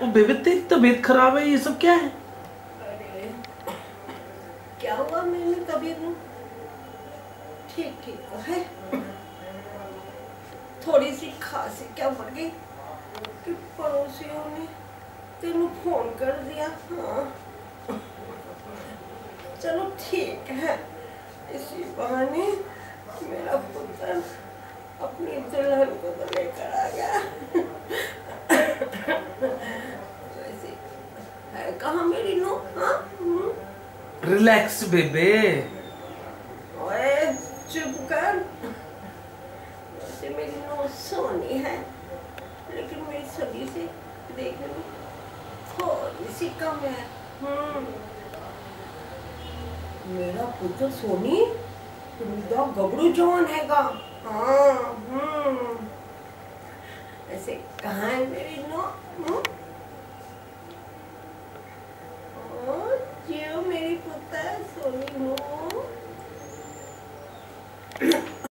वो बेबी तेरी तबीयत खराब है, ये सब क्या है? अरे क्या हुआ? मैंने तबीयत ठीक ठीक तो है, थोड़ी सी खांसी क्या बढ़ गई कि पड़ोसियों ने तेनू फोन कर दिया। हाँ चलो ठीक है, इसी बहाने मेरा पुत्र अपनी दुल्हन को तो लेकर आ गया। वैसे है कहाँ मेरी नो? हाँ रिलैक्स बेबे। ओए चुप कर। वैसे मेरी नो सोनी है, लेकिन मेरी सभी से देखने में थोड़ी सी कम है। मेरा पुत्र सोनी तुमदा गबरू जवान हैगा। हाँ ऐसे कहाँ है मेरी नो?